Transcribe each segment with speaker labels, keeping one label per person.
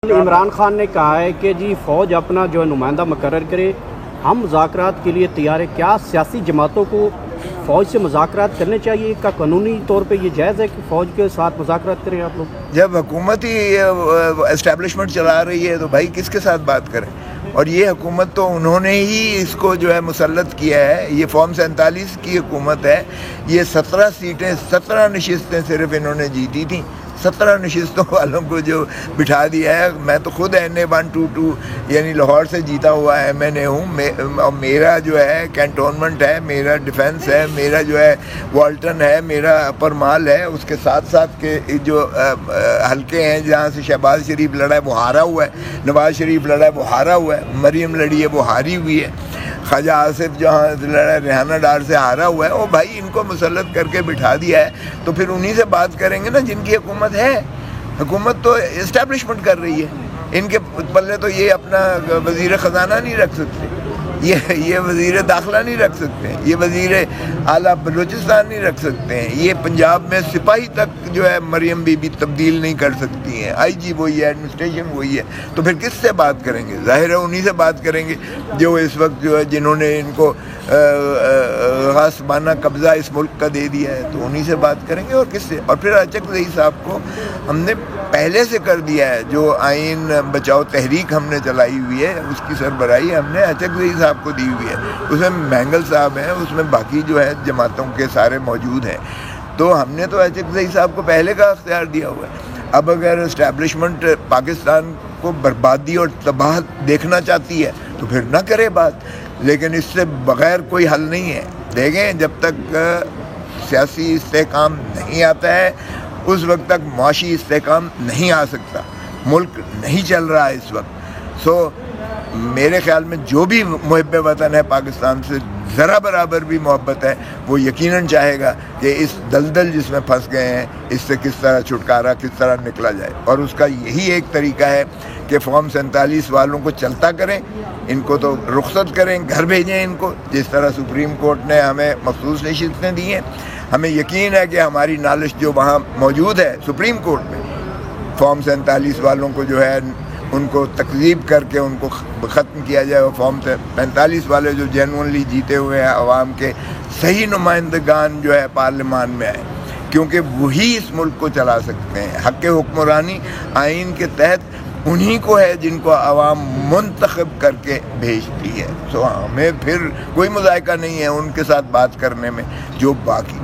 Speaker 1: عمران خان نے کہا ہے کہ جی فوج اپنا جو ہے نمائندہ مقرر کرے، ہم مذاکرات کے لیے تیار ہیں۔ کیا سیاسی جماعتوں کو فوج سے مذاکرات کرنے چاہیے؟ کیا قانونی طور پہ یہ جائز ہے کہ فوج کے ساتھ مذاکرات کریں آپ لوگ؟
Speaker 2: جب حکومت ہی اسٹیبلشمنٹ چلا رہی ہے تو بھائی کس کے ساتھ بات کریں؟ اور یہ حکومت تو انہوں نے ہی اس کو جو ہے مسلط کیا ہے۔ یہ فارم 47 کی حکومت ہے۔ یہ 17 سیٹیں 17 نشستیں صرف انہوں نے جیتی تھیں۔ 17 نشستوں والوں کو جو بٹھا دیا ہے۔ میں تو خود NA 122 یعنی لاہور سے جیتا ہوا MNA ہوں، اور میرا جو ہے کینٹونمنٹ ہے، میرا ڈیفنس ہے، میرا جو ہے والٹن ہے، میرا اپر مال ہے۔ اس کے ساتھ ساتھ کے جو حلقے ہیں جہاں سے شہباز شریف لڑا ہے وہ ہارا ہوا ہے، نواز شریف لڑا ہے وہ ہارا ہوا ہے، مریم لڑی ہے وہ ہاری ہوئی ہے، خواجہ آصف جہاں لڑا ہے ریحانہ ڈار سے ہارا ہوا ہے۔ وہ بھائی ان کو مسلط کر کے بٹھا دیا ہے تو پھر انہی سے بات کریں گے نا جن کی حکومت ہے۔ حکومت تو اسٹیبلشمنٹ کر رہی ہے۔ ان کے پلے تو یہ اپنا وزیر خزانہ نہیں رکھ سکتے، یہ وزیر داخلہ نہیں رکھ سکتے، یہ وزیر اعلیٰ بلوچستان نہیں رکھ سکتے ہیں، یہ پنجاب میں سپاہی تک جو ہے مریم بی بی تبدیل نہیں کر سکتی ہیں، IG وہی ہے، ایڈمنسٹریشن وہی ہے۔ تو پھر کس سے بات کریں گے؟ ظاہر ہے انہی سے بات کریں گے جو اس وقت جو ہے جنہوں نے ان کو غاصبانہ قبضہ اس ملک کا دے دیا ہے، تو انہی سے بات کریں گے اور کس سے؟ اور پھر اچک صاحب کو ہم نے پہلے سے کر دیا ہے، جو آئین بچاؤ تحریک ہم نے چلائی ہوئی ہے اس کی سربراہی ہم نے اچک صاحب کو دی ہوئی ہے۔ اس میں مینگل صاحب ہیں، اس میں باقی جو ہے جماعتوں کے سارے موجود ہیں۔ تو ہم نے تو اچک صاحب کو پہلے کا اختیار دیا ہوا ہے۔ اب اگر اسٹیبلشمنٹ پاکستان کو بربادی اور تباہ دیکھنا چاہتی ہے تو پھر نہ کرے بات، لیکن اس سے بغیر کوئی حل نہیں ہے۔ دیکھیں جب تک سیاسی استحکام نہیں آتا ہے اس وقت تک معاشی استحکام نہیں آ سکتا۔ ملک نہیں چل رہا ہے اس وقت۔ میرے خیال میں جو بھی محب وطن ہے پاکستان سے ذرا برابر بھی محبت ہے، وہ یقیناً چاہے گا کہ اس دلدل جس میں پھنس گئے ہیں اس سے کس طرح چھٹکارا، کس طرح نکلا جائے۔ اور اس کا یہی ایک طریقہ ہے کہ فارم 47 والوں کو چلتا کریں، ان کو تو رخصت کریں، گھر بھیجیں ان کو، جس طرح سپریم کورٹ نے ہمیں مخصوص نشستیں دی ہیں۔ ہمیں یقین ہے کہ ہماری نالش جو وہاں موجود ہے سپریم کورٹ میں، فارم 47 والوں کو جو ہے ان کو تکذیب کر کے ان کو ختم کیا جائے۔ اور فارم 45 والے جو جینونلی جیتے ہوئے ہیں عوام کے صحیح نمائندگان جو ہے پارلیمان میں آئے، کیونکہ وہی اس ملک کو چلا سکتے ہیں۔ حق حکمرانی آئین کے تحت انہی کو ہے جن کو عوام منتخب کر کے بھیجتی ہے۔ ہمیں پھر کوئی مذائقہ نہیں ہے ان کے ساتھ بات کرنے میں۔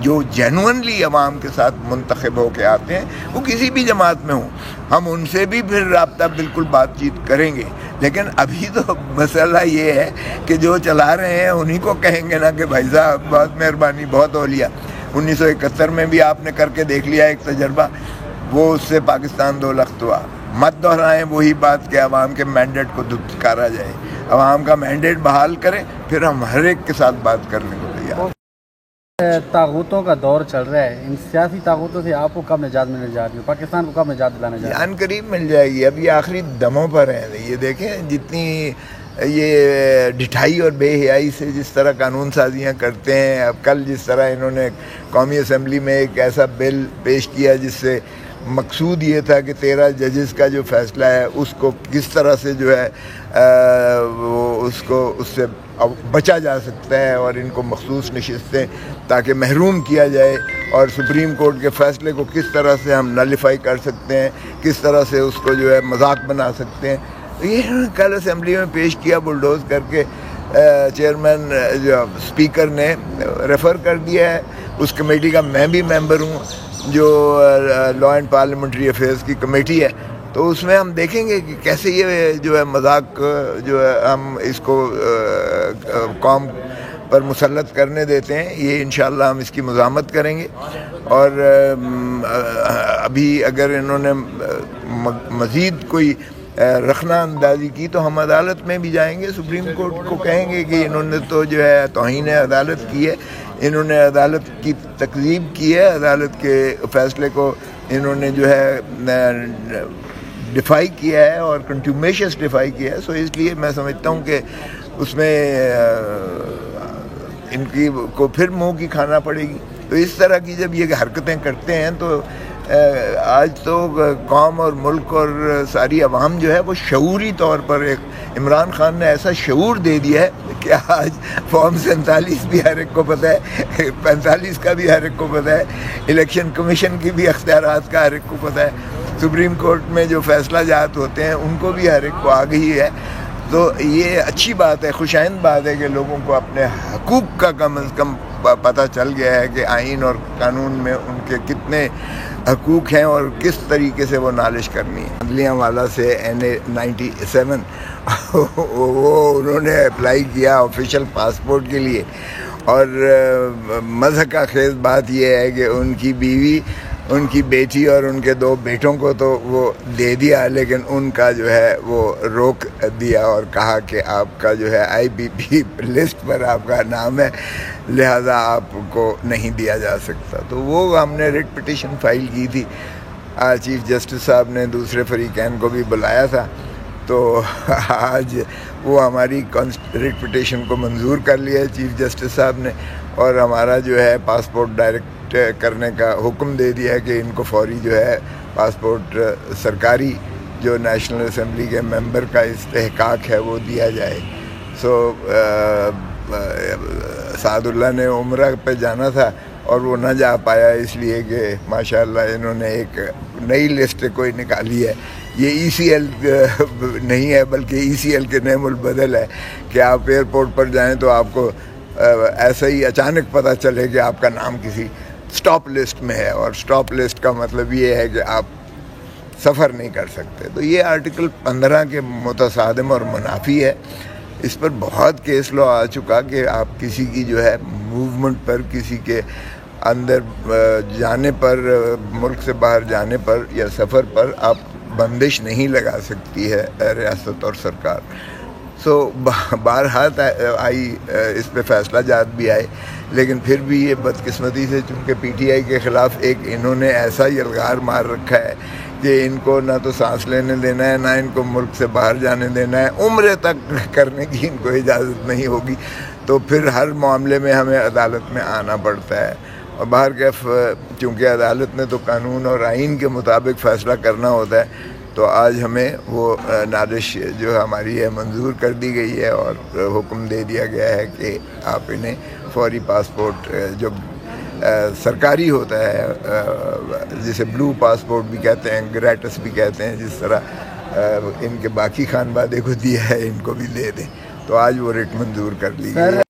Speaker 2: جو جینونلی عوام کے ساتھ منتخب ہو کے آتے ہیں وہ کسی بھی جماعت میں ہوں، ہم ان سے بھی پھر رابطہ بالکل بات چیت کریں گے۔ لیکن ابھی تو مسئلہ یہ ہے کہ جو چلا رہے ہیں انہی کو کہیں گے نا کہ بھائی صاحب بہت مہربانی، بہت اولیا۔ 1971 میں بھی آپ نے کر کے دیکھ لیا ایک تجربہ، وہ اس سے پاکستان دو لخت ہوا۔ مت دہرائیں وہی بات کہ عوام کے مینڈیٹ کو دھتکارا جائے۔ عوام کا مینڈیٹ بحال کریں، پھر ہم ہر ایک کے ساتھ بات کرنے کو تیار۔
Speaker 3: طاغوتوں کا دور چل رہا ہے، ان سیاسی طاغوتوں سے آپ کو کب نجات ملنے جا رہی ہے؟ پاکستان کو کب نجات دلانا جا رہی ہے؟
Speaker 2: ان قریب مل جائے گی، اب یہ آخری دموں پر ہیں۔ یہ دیکھیں جتنی یہ ڈھٹائی اور بے حیائی سے جس طرح قانون سازیاں کرتے ہیں۔ اب کل جس طرح انہوں نے قومی اسمبلی میں ایک ایسا بل پیش کیا جس سے مقصود یہ تھا کہ 13 ججز کا جو فیصلہ ہے اس کو کس طرح سے جو ہے اس سے بچا جا سکتا ہے، اور ان کو مخصوص نشستیں تاکہ محروم کیا جائے، اور سپریم کورٹ کے فیصلے کو کس طرح سے ہم نلیفائی کر سکتے ہیں، کس طرح سے اس کو جو ہے مذاق بنا سکتے ہیں۔ یہ کل اسمبلی میں پیش کیا بلڈوز کر کے، چیئرمین جو اسپیکر نے ریفر کر دیا ہے۔ اس کمیٹی کا میں بھی ممبر ہوں جو لا اینڈ پارلیمنٹری افیئرز کی کمیٹی ہے، تو اس میں ہم دیکھیں گے کہ کیسے یہ جو ہے مذاق جو ہے ہم اس کو قوم پر مسلط کرنے دیتے ہیں۔ یہ انشاءاللہ ہم اس کی مزاحمت کریں گے، اور ابھی اگر انہوں نے مزید کوئی رخنہ اندازی کی تو ہم عدالت میں بھی جائیں گے، سپریم کورٹ کو کہیں گے کہ انہوں نے تو جو ہے توہین عدالت کی ہے، انہوں نے عدالت کی تکذیب کی ہے، عدالت کے فیصلے کو انہوں نے جو ہے ڈیفائی کیا ہے اور کنٹیومیشس ڈیفائی کیا ہے۔ اس لیے میں سمجھتا ہوں کہ اس میں ان کی کو پھر منہ کی کھانا پڑے گی۔ تو اس طرح کی جب یہ حرکتیں کرتے ہیں تو آج تو قوم اور ملک اور ساری عوام جو ہے وہ شعوری طور پر ایک عمران خان نے ایسا شعور دے دیا ہے کہ آج فارم 47 بھی ہر ایک کو پتہ ہے، 45 کا بھی ہر ایک کو پتہ ہے، الیکشن کمیشن کی بھی اختیارات کا ہر ایک کو پتہ ہے، سپریم کورٹ میں جو فیصلہ جات ہوتے ہیں ان کو بھی ہر ایک کو آ گئی ہے۔ تو یہ اچھی بات ہے، خوشائند بات ہے کہ لوگوں کو اپنے حقوق کا کم از کم پتہ چل گیا ہے کہ آئین اور قانون میں ان کے کتنے حقوق ہیں اور کس طریقے سے وہ نالش کرنی ہے۔ عدلیہ والا سے NA-97 وہ انہوں نے اپلائی کیا آفیشیل پاسپورٹ کے لیے، اور مضحکہ خیز بات یہ ہے کہ ان کی بیوی، ان کی بیٹی اور ان کے 2 بیٹوں کو تو وہ دے دیا، لیکن ان کا جو ہے وہ روک دیا اور کہا کہ آپ کا جو ہے IBP لسٹ پر آپ کا نام ہے، لہذا آپ کو نہیں دیا جا سکتا۔ تو وہ ہم نے ریٹ پٹیشن فائل کی تھی، چیف جسٹس صاحب نے دوسرے فریقین کو بھی بلایا تھا، تو آج وہ ہماری ریٹ پٹیشن کو منظور کر لیا ہے چیف جسٹس صاحب نے، اور ہمارا جو ہے پاسپورٹ ڈائریکٹ کرنے کا حکم دے دیا ہے کہ ان کو فوری جو ہے پاسپورٹ سرکاری جو نیشنل اسمبلی کے ممبر کا استحقاق ہے وہ دیا جائے۔ سعد اللہ نے عمرہ پہ جانا تھا اور وہ نہ جا پایا، اس لیے کہ ماشاءاللہ انہوں نے ایک نئی لسٹ کوئی نکالی ہے، یہ ECL نہیں ہے بلکہ ECL کے نعم البدل ہے، کہ آپ ایئرپورٹ پر جائیں تو آپ کو ایسا ہی اچانک پتہ چلے کہ آپ کا نام کسی سٹاپ لسٹ میں ہے، اور سٹاپ لسٹ کا مطلب یہ ہے کہ آپ سفر نہیں کر سکتے۔ تو یہ آرٹیکل 15 کے متصادم اور منافی ہے، اس پر بہت کیس لو آ چکا کہ آپ کسی کی جو ہے موومنٹ پر، کسی کے اندر جانے پر، ملک سے باہر جانے پر یا سفر پر آپ بندش نہیں لگا سکتی ہے ریاست اور سرکار۔ بارہا آئی اس پہ فیصلہ جات بھی آئے، لیکن پھر بھی یہ بدقسمتی سے چونکہ PTI کے خلاف ایک انہوں نے ایسا یلغار مار رکھا ہے کہ ان کو نہ تو سانس لینے دینا ہے، نہ ان کو ملک سے باہر جانے دینا ہے، عمرے تک کرنے کی ان کو اجازت نہیں ہوگی، تو پھر ہر معاملے میں ہمیں عدالت میں آنا پڑتا ہے۔ اور باہر کیف چونکہ عدالت نے تو قانون اور آئین کے مطابق فیصلہ کرنا ہوتا ہے، تو آج ہمیں وہ نالش جو ہماری ہے منظور کر دی گئی ہے، اور حکم دے دیا گیا ہے کہ آپ انہیں فوری پاسپورٹ جو سرکاری ہوتا ہے، جسے بلو پاسپورٹ بھی کہتے ہیں، گریٹس بھی کہتے ہیں، جس طرح ان کے باقی خانوادے کو دیا ہے ان کو بھی دے دیں۔ تو آج وہ ریٹ منظور کر لی گئی ہے۔